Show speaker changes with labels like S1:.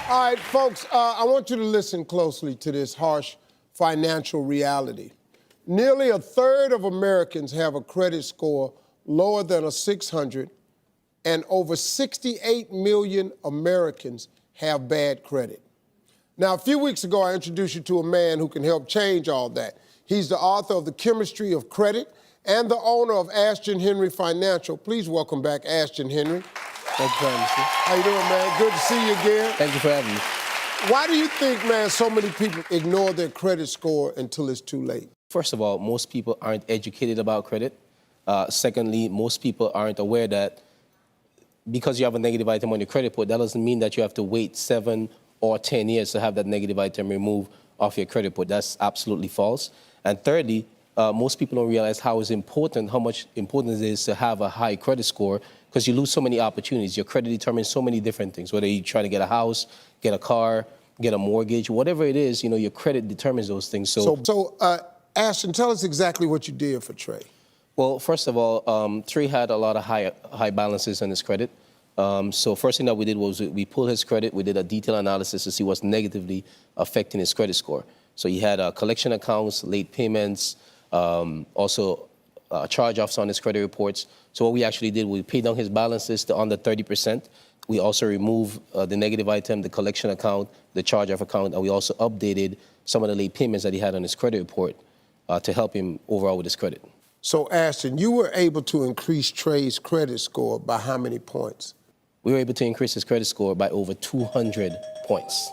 S1: All right, folks, I want you to listen closely to this harsh financial reality. Nearly a third of Americans have a credit score lower than a 600, and over 68 million Americans have bad credit. Now, a few weeks ago, I introduced you to a man who can help change all that. He's the author of The Chemistry of Credit and the owner of Ashton Henry Financial. Please welcome back Ashton Henry.
S2: Thank you for having me.
S1: How you doing, man? Good to see you again.
S2: Thank you for having me.
S1: Why do you think, man, so many people ignore their credit score until it's too late?
S2: First of all, most people aren't educated about credit. Secondly, most people aren't aware that because you have a negative item on your credit report, that doesn't mean that you have to wait 7 or 10 years to have that negative item removed off your credit report. That's absolutely false. And thirdly, most people don't realize how much important it is to have a high credit score, because you lose so many opportunities. Your credit determines so many different things, whether you're trying to get a house, get a car, get a mortgage, whatever it is, you know, your credit determines those things.
S1: So Ashton, tell us exactly what you did for Trey.
S2: Well, first of all, Trey had a lot of high balances on his credit. So first thing that we did was we pulled his credit. We did a detailed analysis to see what's negatively affecting his credit score. So he had collection accounts, late payments, also charge-offs on his credit reports. So what we actually did, we paid down his balances to under 30%. We also removed the negative item, the collection account, the charge-off account, and we also updated some of the late payments that he had on his credit report to help him overall with his credit.
S1: So, Ashton, you were able to increase Trey's credit score by how many points?
S2: We were able to increase his credit score by over 200 points.